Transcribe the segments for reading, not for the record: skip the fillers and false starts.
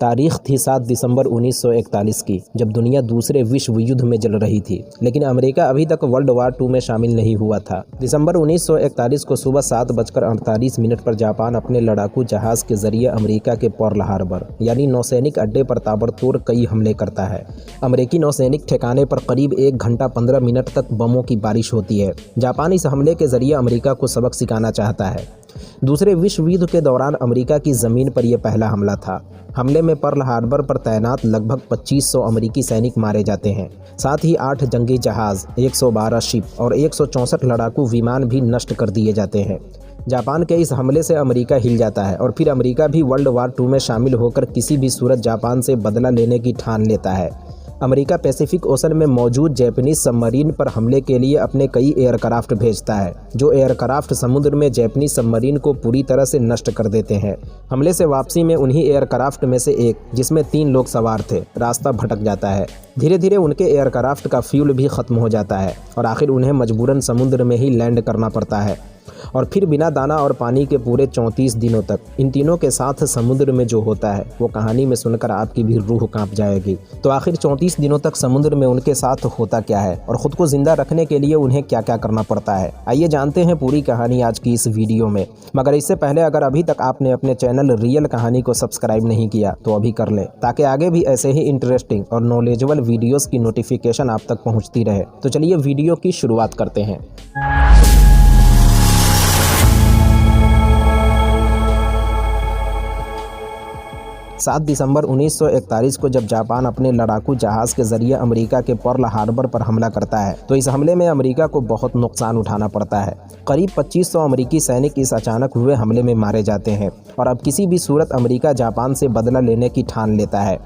तारीख थी 7 दिसंबर 1941 की, जब दुनिया दूसरे विश्व युद्ध में जल रही थी, लेकिन अमेरिका अभी तक वर्ल्ड वार 2 में शामिल नहीं हुआ था। दिसंबर 1941 को सुबह 7:48 पर जापान अपने लड़ाकू जहाज के जरिए अमेरिका के पर्ल हार्बर यानी नौसैनिक अड्डे पर ताबड़तोड़ कई हमले करता है। अमेरिकी नौसैनिक ठिकाने पर करीब 1 घंटा 15 मिनट तक बमों की बारिश होती है। जापान इस हमले के जरिए अमेरिका को सबक सिखाना चाहता है। दूसरे विश्व युद्ध के दौरान अमेरिका की ज़मीन पर यह पहला हमला था। हमले में पर्ल हार्बर पर तैनात लगभग 2500 अमेरिकी सैनिक मारे जाते हैं। साथ ही 8 जंगी जहाज़, 112 शिप और 164 लड़ाकू विमान भी नष्ट कर दिए जाते हैं। जापान के इस हमले से अमेरिका हिल जाता है और फिर अमेरिका भी वर्ल्ड वार 2 में शामिल होकर किसी भी सूरत जापान से बदला लेने की ठान लेता है। अमेरिका पैसिफिक ओशन में मौजूद जैपनीज सबमरीन पर हमले के लिए अपने कई एयरक्राफ्ट भेजता है, जो एयरक्राफ्ट समुद्र में जैपनीज सबमरीन को पूरी तरह से नष्ट कर देते हैं। हमले से वापसी में उन्हीं एयरक्राफ्ट में से एक, जिसमें 3 लोग सवार थे, रास्ता भटक जाता है। धीरे धीरे उनके एयरक्राफ्ट का फ्यूल भी खत्म हो जाता है और आखिर उन्हें मजबूरन समुद्र में ही लैंड करना पड़ता है। और फिर बिना दाना और पानी के पूरे 34 दिनों तक इन तीनों के साथ समुद्र में जो होता है वो कहानी में सुनकर आपकी भी रूह कांप जाएगी। तो आखिर 34 दिनों तक समुद्र में उनके साथ होता क्या है और ख़ुद को ज़िंदा रखने के लिए उन्हें क्या क्या करना पड़ता है, आइए जानते हैं पूरी कहानी आज की इस वीडियो में। मगर इससे पहले अगर अभी तक आपने अपने चैनल रियल कहानी को सब्सक्राइब नहीं किया तो अभी कर लें, ताकि आगे भी ऐसे ही इंटरेस्टिंग और नॉलेजेबल वीडियोज़ की नोटिफिकेशन आप तक पहुँचती रहे। तो चलिए वीडियो की शुरुआत करते हैं। 7 दिसंबर 1941 को जब जापान अपने लड़ाकू जहाज़ के जरिए अमेरिका के पर्ल हार्बर पर हमला करता है तो इस हमले में अमेरिका को बहुत नुकसान उठाना पड़ता है। करीब 2500 अमेरिकी सैनिक इस अचानक हुए हमले में मारे जाते हैं और अब किसी भी सूरत अमेरिका जापान से बदला लेने की ठान लेता है।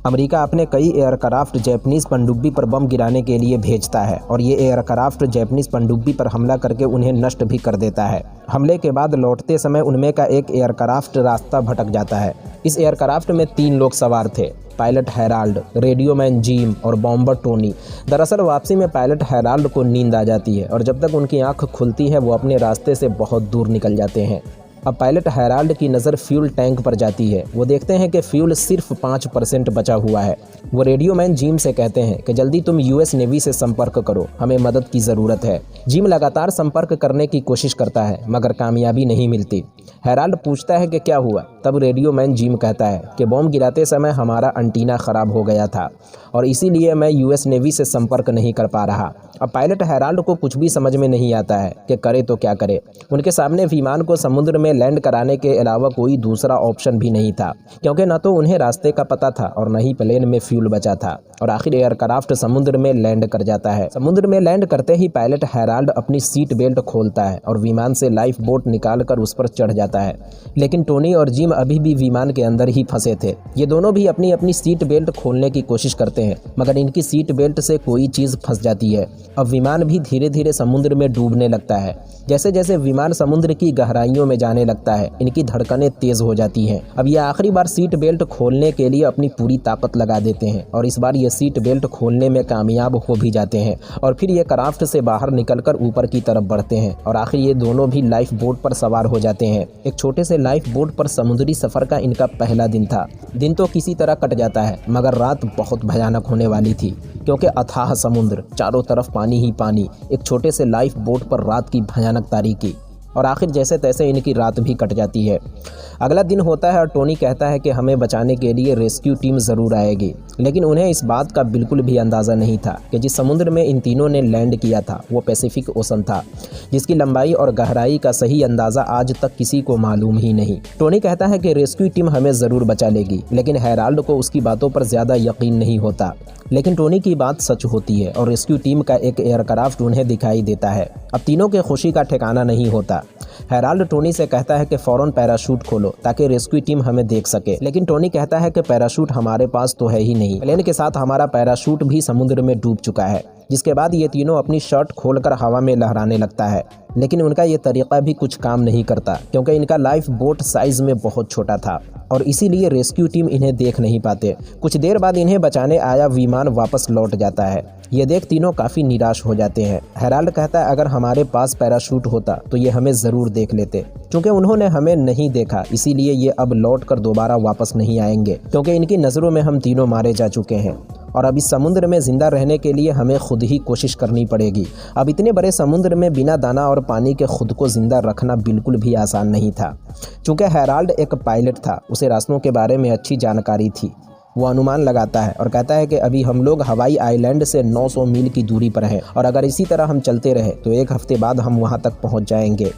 अमेरिका अपने कई एयरक्राफ्ट जैपनीज़ पनडुब्बी पर बम गिराने के लिए भेजता है और ये एयरक्राफ्ट जैपनीज़ पनडुब्बी पर हमला करके उन्हें नष्ट भी कर देता है। हमले के बाद लौटते समय उनमें का एक एयरक्राफ्ट रास्ता भटक जाता है। इस एयरक्राफ्ट में 3 लोग सवार थे, पायलट हैराल्ड, रेडियोमैन जिम और बॉम्बर टोनी। दरअसल वापसी में पायलट हैराल्ड को नींद आ जाती है और जब तक उनकी आंख खुलती है वो अपने रास्ते से बहुत दूर निकल जाते हैं। अब पायलट हैराल्ड की नज़र फ्यूल टैंक पर जाती है। वो देखते हैं कि फ्यूल सिर्फ 5% बचा हुआ है। वो रेडियोमैन जिम से कहते हैं कि जल्दी तुम यूएस नेवी से संपर्क करो, हमें मदद की ज़रूरत है। जिम लगातार संपर्क करने की कोशिश करता है मगर कामयाबी नहीं मिलती। हैराल्ड पूछता है कि क्या हुआ। तब रेडियोमैन जिम कहता है कि बॉम्ब गिराते समय हमारा एंटीना ख़राब हो गया था और इसीलिए मैं यूएस नेवी से संपर्क नहीं कर पा रहा। अब पायलट हैराल्ड को कुछ भी समझ में नहीं आता है कि करे तो क्या करे। उनके सामने विमान को समुद्र में लैंड कराने के अलावा कोई दूसरा ऑप्शन भी नहीं था, क्योंकि न तो उन्हें रास्ते का पता था और न ही प्लेन में फ्यूल बचा था। और आखिर एयरक्राफ्ट समुद्र में लैंड कर जाता है। समुद्र में लैंड करते ही पायलट हैराल्ड अपनी सीट बेल्ट खोलता है और विमान से लाइफ बोट निकाल कर उस पर चढ़ जाता है। लेकिन टोनी और जिम अभी भी विमान के अंदर ही फंसे थे। ये दोनों भी अपनी अपनी सीट बेल्ट खोलने की कोशिश करते हैं मगर इनकी सीट बेल्ट से कोई चीज़ फंस जाती है। अब विमान भी धीरे धीरे समुद्र में डूबने लगता है। जैसे जैसे विमान समुद्र की गहराइयों में जाने लगता है इनकी धड़कनें तेज हो जाती हैं। अब ये आखिरी बार सीट बेल्ट खोलने के लिए अपनी पूरी ताकत लगा देते हैं और इस बार ये सीट बेल्ट खोलने में कामयाब हो भी जाते हैं और फिर ये क्राफ्ट से बाहर निकलकर ऊपर की तरफ बढ़ते हैं और आखिर ये दोनों भी लाइफ बोट पर सवार हो जाते हैं। एक छोटे से लाइफ बोट पर समुद्री सफर का इनका पहला दिन था। दिन तो किसी तरह कट जाता है मगर रात बहुत भयानक होने वाली थी, क्योंकि अथाह समुद्र, चारों तरफ पानी ही पानी, एक छोटे से लाइफ बोट पर रात की भयानक तारीकी और आखिर जैसे तैसे इनकी रात भी कट जाती है। अगला दिन होता है और टोनी कहता है कि हमें बचाने के लिए रेस्क्यू टीम ज़रूर आएगी, लेकिन उन्हें इस बात का बिल्कुल भी अंदाज़ा नहीं था कि जिस समुद्र में इन तीनों ने लैंड किया था वो पैसिफिक ओशन था, जिसकी लंबाई और गहराई का सही अंदाज़ा आज तक किसी को मालूम ही नहीं। टोनी कहता है कि रेस्क्यू टीम हमें ज़रूर बचा लेगी, लेकिन हैराल्ड को उसकी बातों पर ज़्यादा यकीन नहीं होता। लेकिन टोनी की बात सच होती है और रेस्क्यू टीम का एक एयरक्राफ्ट उन्हें दिखाई देता है। अब तीनों के खुशी का ठिकाना नहीं होता। हैराल्ड टोनी से कहता है कि फ़ौरन पैराशूट खोलो ताकि रेस्क्यू टीम हमें देख सके, लेकिन टोनी कहता है कि पैराशूट हमारे पास तो है ही नहीं, प्लेन के साथ हमारा पैराशूट भी समुद्र में डूब चुका है। जिसके बाद ये तीनों अपनी शर्ट खोलकर हवा में लहराने लगता है। लेकिन उनका ये तरीका भी कुछ काम नहीं करता, क्योंकि इनका लाइफ बोट साइज में बहुत छोटा था और इसीलिए रेस्क्यू टीम इन्हें देख नहीं पाते। कुछ देर बाद इन्हें बचाने आया विमान वापस लौट जाता है। ये देख तीनों काफ़ी निराश हो जाते हैं। हेराल्ड कहता है अगर हमारे पास पैराशूट होता तो ये हमें ज़रूर देख लेते। क्योंकि उन्होंने हमें नहीं देखा इसीलिए ये अब लौट कर दोबारा वापस नहीं आएंगे, क्योंकि इनकी नज़रों में हम तीनों मारे जा चुके हैं और अब इस समुद्र में ज़िंदा रहने के लिए हमें खुद ही कोशिश करनी पड़ेगी। अब इतने बड़े समुद्र में बिना दाना और पानी के खुद को ज़िंदा रखना बिल्कुल भी आसान नहीं था। चूँकि हेराल्ड एक पायलट था, उसे रास्तों के बारे में अच्छी जानकारी थी। वो अनुमान लगाता है और कहता है कि अभी हम लोग हवाई आइलैंड से 900 मील की दूरी पर हैं और अगर इसी तरह हम चलते रहे तो 1 हफ्ते बाद हम वहाँ तक पहुँच जाएंगे।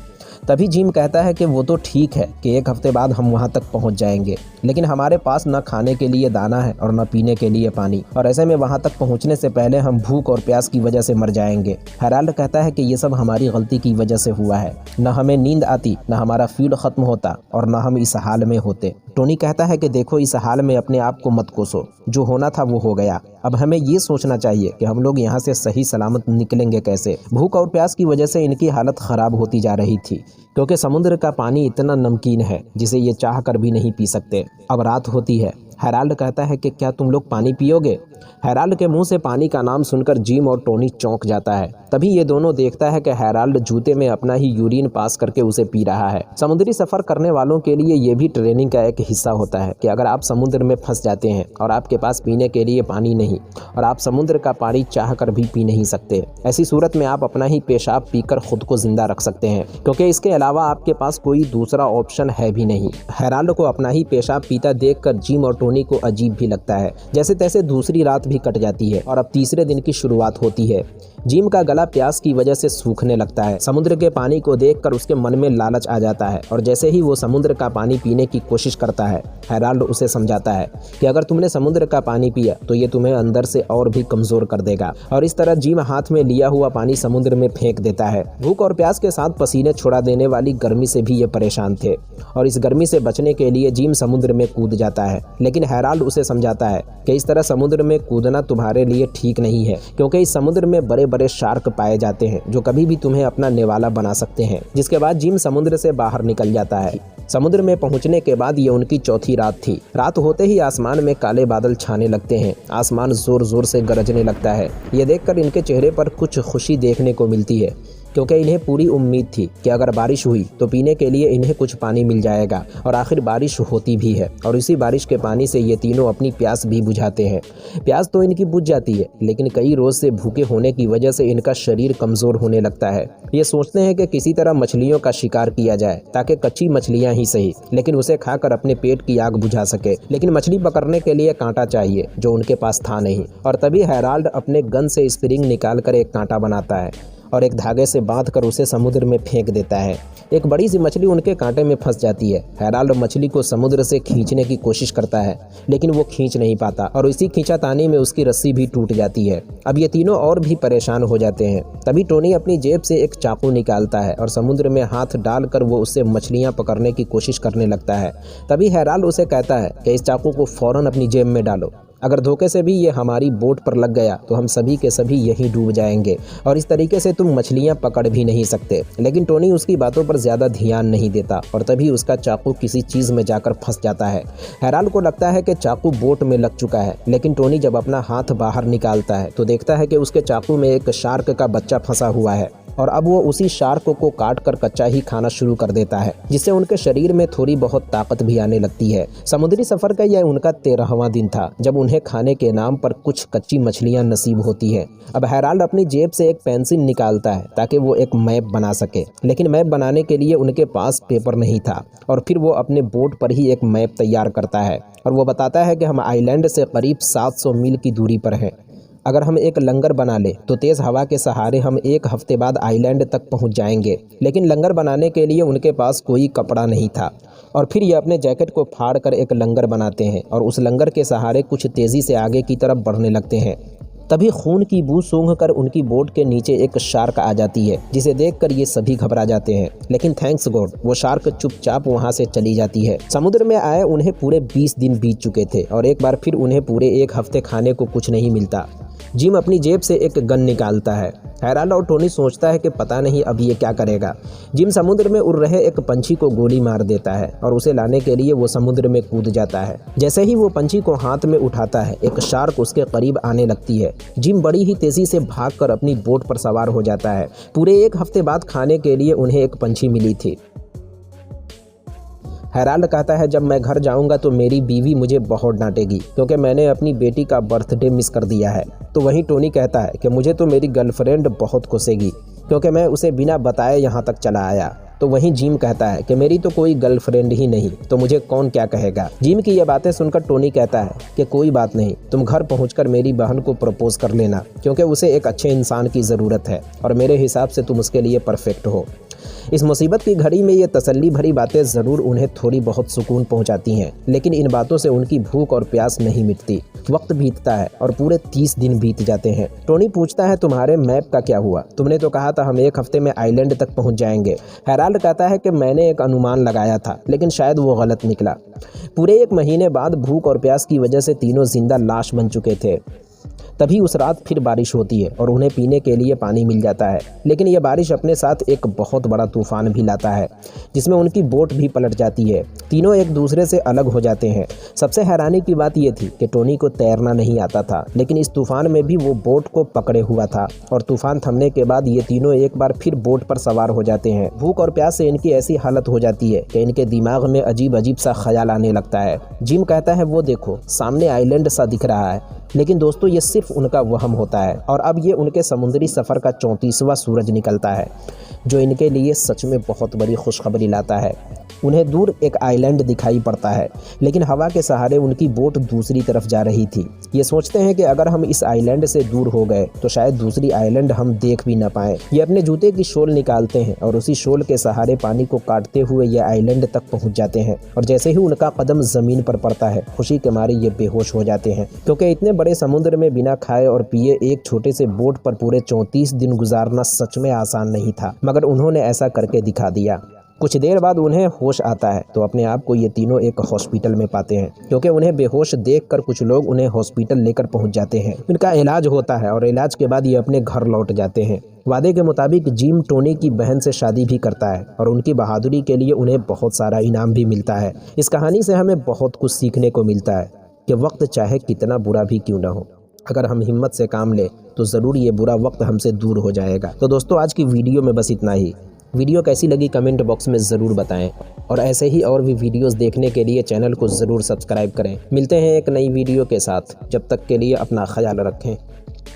तभी जिम कहता है कि वो तो ठीक है कि 1 हफ्ते बाद हम वहाँ तक पहुँच जाएंगे, लेकिन हमारे पास न खाने के लिए दाना है और न पीने के लिए पानी, और ऐसे में वहाँ तक पहुँचने से पहले हम भूख और प्यास की वजह से मर जाएंगे। हेराल्ड कहता है कि ये सब हमारी गलती की वजह से हुआ है। न हमें नींद आती, न हमारा फ्यूल ख़त्म होता और न हम इस हाल में होते। टोनी कहता है कि देखो, इस हाल में अपने आप को मत कोसो, जो होना था वो हो गया। अब हमें ये सोचना चाहिए कि हम लोग यहाँ से सही सलामत निकलेंगे कैसे। भूख और प्यास की वजह से इनकी हालत ख़राब होती जा रही थी, क्योंकि समुद्र का पानी इतना नमकीन है जिसे ये चाह कर भी नहीं पी सकते। अब रात होती है। हेराल्ड कहता है कि क्या तुम लोग पानी पियोगे? हेराल्ड के मुंह से पानी का नाम सुनकर जिम और टोनी चौंक जाता है। तभी ये दोनों देखता है कि हेराल्ड जूते में अपना ही यूरिन पास करके उसे पी रहा है। समुद्री सफ़र करने वालों के लिए ये भी ट्रेनिंग का एक हिस्सा होता है कि अगर आप समुद्र में फंस जाते हैं और आपके पास पीने के लिए पानी नहीं और आप समुद्र का पानी चाह कर भी पी नहीं सकते, ऐसी सूरत में आप अपना ही पेशाब पीकर खुद को जिंदा रख सकते हैं, क्योंकि इसके अलावा आपके पास कोई दूसरा ऑप्शन है भी नहीं। हेराल्ड को अपना ही पेशाब पीता देखकर जिम और टोनी को अजीब भी लगता है। जैसे तैसे दूसरी रात भी कट जाती है और अब तीसरे दिन की शुरुआत होती है। जिम का गला प्यास की वजह से सूखने लगता है। समुद्र के पानी को देखकर उसके मन में लालच आ जाता है और जैसे ही वो समुद्र का पानी पीने की कोशिश करता है, हेराल्ड उसे समझाता है कि अगर तुमने समुद्र का पानी पिया तो ये तुम्हें अंदर से और भी कमजोर कर देगा। और इस तरह जिम हाथ में लिया हुआ पानी समुद्र में फेंक देता है। भूख और प्यास के साथ पसीने छुड़ा देने वाली गर्मी से भी ये परेशान थे और इस गर्मी से बचने के लिए जिम समुद्र में कूद जाता है। लेकिन हेराल्ड उसे समझाता है कि इस तरह समुद्र में कूदना तुम्हारे लिए ठीक नहीं है, क्योंकि इस समुद्र में बड़े बड़े शार्क पाए जाते हैं जो कभी भी तुम्हें अपना निवाला बना सकते हैं। जिसके बाद जिम समुद्र से बाहर निकल जाता है। समुद्र में पहुंचने के बाद ये उनकी चौथी रात थी। रात होते ही आसमान में काले बादल छाने लगते हैं। आसमान जोर जोर से गरजने लगता है। ये देखकर इनके चेहरे पर कुछ खुशी देखने को मिलती है, क्योंकि इन्हें पूरी उम्मीद थी कि अगर बारिश हुई तो पीने के लिए इन्हें कुछ पानी मिल जाएगा। और आखिर बारिश होती भी है और इसी बारिश के पानी से ये तीनों अपनी प्यास भी बुझाते हैं। प्यास तो इनकी बुझ जाती है, लेकिन कई रोज़ से भूखे होने की वजह से इनका शरीर कमज़ोर होने लगता है। ये सोचते हैं कि किसी तरह मछलियों का शिकार किया जाए, ताकि कच्ची मछलियाँ ही सही, लेकिन उसे खाकर अपने पेट की आग बुझा सके। लेकिन मछली पकड़ने के लिए कांटा चाहिए, जो उनके पास था नहीं। और तभी हेराल्ड अपने गन से स्प्रिंग निकाल कर एक कांटा बनाता है और एक धागे से बांधकर उसे समुद्र में फेंक देता है। एक बड़ी सी मछली उनके कांटे में फंस जाती है। हेराल्ड मछली को समुद्र से खींचने की कोशिश करता है, लेकिन वो खींच नहीं पाता और इसी खींचातानी में उसकी रस्सी भी टूट जाती है। अब ये तीनों और भी परेशान हो जाते हैं। तभी टोनी अपनी जेब से एक चाकू निकालता है और समुद्र में हाथ डालकर वो उससे मछलियाँ पकड़ने की कोशिश करने लगता है। तभी हेराल्ड उसे कहता है कि इस चाकू को फौरन अपनी जेब में डालो। अगर धोखे से भी ये हमारी बोट पर लग गया तो हम सभी के सभी यहीं डूब जाएंगे और इस तरीके से तुम मछलियां पकड़ भी नहीं सकते। लेकिन टोनी उसकी बातों पर ज़्यादा ध्यान नहीं देता और तभी उसका चाकू किसी चीज़ में जाकर फंस जाता है। हेराल्ड को लगता है कि चाकू बोट में लग चुका है, लेकिन टोनी जब अपना हाथ बाहर निकालता है तो देखता है कि उसके चाकू में एक शार्क का बच्चा फंसा हुआ है और अब वो उसी शार्क को काट कर कच्चा ही खाना शुरू कर देता है, जिससे उनके शरीर में थोड़ी बहुत ताकत भी आने लगती है। समुद्री सफ़र का यह उनका 13वां दिन था जब उन्हें खाने के नाम पर कुछ कच्ची मछलियां नसीब होती हैं। अब हेराल्ड अपनी जेब से एक पेंसिल निकालता है ताकि वो एक मैप बना सके, लेकिन मैप बनाने के लिए उनके पास पेपर नहीं था और फिर वो अपने बोट पर ही एक मैप तैयार करता है और वो बताता है कि हम आइलैंड से करीब 700 मील की दूरी पर हैं। अगर हम एक लंगर बना ले तो तेज़ हवा के सहारे हम 1 हफ्ते बाद आइलैंड तक पहुंच जाएंगे। लेकिन लंगर बनाने के लिए उनके पास कोई कपड़ा नहीं था और फिर ये अपने जैकेट को फाड़ कर एक लंगर बनाते हैं और उस लंगर के सहारे कुछ तेज़ी से आगे की तरफ बढ़ने लगते हैं। तभी खून की बू सूंघकर उनकी बोट के नीचे एक शार्क आ जाती है, जिसे देखकर ये सभी घबरा जाते हैं। लेकिन थैंक्स गॉड वो शार्क चुपचाप वहां से चली जाती है। समुद्र में आए उन्हें पूरे 20 दिन बीत चुके थे और एक बार फिर उन्हें पूरे 1 हफ्ते खाने को कुछ नहीं मिलता। जिम अपनी जेब से एक गन निकालता है। हैराल्ड और टोनी सोचता है कि पता नहीं अब ये क्या करेगा। जिम समुद्र में उड़ रहे एक पंछी को गोली मार देता है और उसे लाने के लिए वो समुद्र में कूद जाता है। जैसे ही वो पंछी को हाथ में उठाता है, एक शार्क उसके करीब आने लगती है। जिम बड़ी ही तेजी से भागकर अपनी बोट पर सवार हो जाता है। पूरे 1 हफ्ते बाद खाने के लिए उन्हें एक पंछी मिली थी। हैराल्ड कहता है, जब मैं घर जाऊंगा तो मेरी बीवी मुझे बहुत डांटेगी क्योंकि मैंने अपनी बेटी का बर्थडे मिस कर दिया है। तो वहीं टोनी कहता है कि मुझे तो मेरी गर्लफ्रेंड बहुत कोसेगी क्योंकि मैं उसे बिना बताए यहाँ तक चला आया। तो वहीं जिम कहता है कि मेरी तो कोई गर्लफ्रेंड ही नहीं, तो मुझे कौन क्या कहेगा। जिम की ये बातें सुनकर टोनी कहता है कि कोई बात नहीं, तुम घर पहुंचकर मेरी बहन को प्रपोज कर लेना क्योंकि उसे एक अच्छे इंसान की ज़रूरत है और मेरे हिसाब से तुम उसके लिए परफेक्ट हो। इस मुसीबत की घड़ी में ये तसल्ली भरी बातें ज़रूर उन्हें थोड़ी बहुत सुकून पहुंचाती हैं, लेकिन इन बातों से उनकी भूख और प्यास नहीं मिटती। वक्त बीतता है और पूरे 30 दिन बीत जाते हैं। टोनी पूछता है, तुम्हारे मैप का क्या हुआ? तुमने तो कहा था हम 1 हफ्ते में आइलैंड तक पहुंच जाएंगे। हैराल्ड कहता है कि मैंने एक अनुमान लगाया था, लेकिन शायद वो गलत निकला। पूरे 1 महीने बाद भूख और प्यास की वजह से तीनों जिंदा लाश बन चुके थे। तभी उस रात फिर बारिश होती है और उन्हें पीने के लिए पानी मिल जाता है, लेकिन यह बारिश अपने साथ एक बहुत बड़ा तूफान भी लाता है जिसमें उनकी बोट भी पलट जाती है। तीनों एक दूसरे से अलग हो जाते हैं। सबसे हैरानी की बात यह थी कि टोनी को तैरना नहीं आता था, लेकिन इस तूफान में भी वो बोट को पकड़े हुआ था और तूफान थमने के बाद ये तीनों एक बार फिर बोट पर सवार हो जाते हैं। भूख और प्यास से इनकी ऐसी हालत हो जाती है कि इनके दिमाग में अजीब अजीब सा ख्याल आने लगता है। जिम कहता है, वो देखो सामने आइलैंड सा दिख रहा है, लेकिन दोस्तों ये सिर्फ उनका वहम होता है और अब ये उनके समुद्री सफ़र का 34वां सूरज निकलता है जो इनके लिए सच में बहुत बड़ी खुशखबरी लाता है। उन्हें दूर एक आइलैंड दिखाई पड़ता है, लेकिन हवा के सहारे उनकी बोट दूसरी तरफ जा रही थी। ये सोचते हैं कि अगर हम इस आइलैंड से दूर हो गए तो शायद दूसरी आइलैंड हम देख भी ना पाएं। ये अपने जूते की शोल निकालते हैं और उसी शोल के सहारे पानी को काटते हुए ये आइलैंड तक पहुंच जाते हैं और जैसे ही उनका कदम ज़मीन पर पड़ता है, खुशी के मारे ये बेहोश हो जाते हैं क्योंकि इतने बड़े समुद्र में बिना खाए और पिए एक छोटे से बोट पर पूरे 34 दिन गुजारना सच में आसान नहीं था, मगर उन्होंने ऐसा करके दिखा दिया। कुछ देर बाद उन्हें होश आता है तो अपने आप को ये तीनों एक हॉस्पिटल में पाते हैं क्योंकि उन्हें बेहोश देखकर कुछ लोग उन्हें हॉस्पिटल लेकर पहुंच जाते हैं। इनका इलाज होता है और इलाज के बाद ये अपने घर लौट जाते हैं। वादे के मुताबिक जिम टोनी की बहन से शादी भी करता है और उनकी बहादुरी के लिए उन्हें बहुत सारा इनाम भी मिलता है। इस कहानी से हमें बहुत कुछ सीखने को मिलता है कि वक्त चाहे कितना बुरा भी क्यों ना हो, अगर हम हिम्मत से काम लें तो ज़रूर ये बुरा वक्त हमसे दूर हो जाएगा। तो दोस्तों आज की वीडियो में बस इतना ही। वीडियो कैसी लगी कमेंट बॉक्स में ज़रूर बताएं और ऐसे ही और भी वीडियोस देखने के लिए चैनल को ज़रूर सब्सक्राइब करें। मिलते हैं एक नई वीडियो के साथ, जब तक के लिए अपना ख्याल रखें।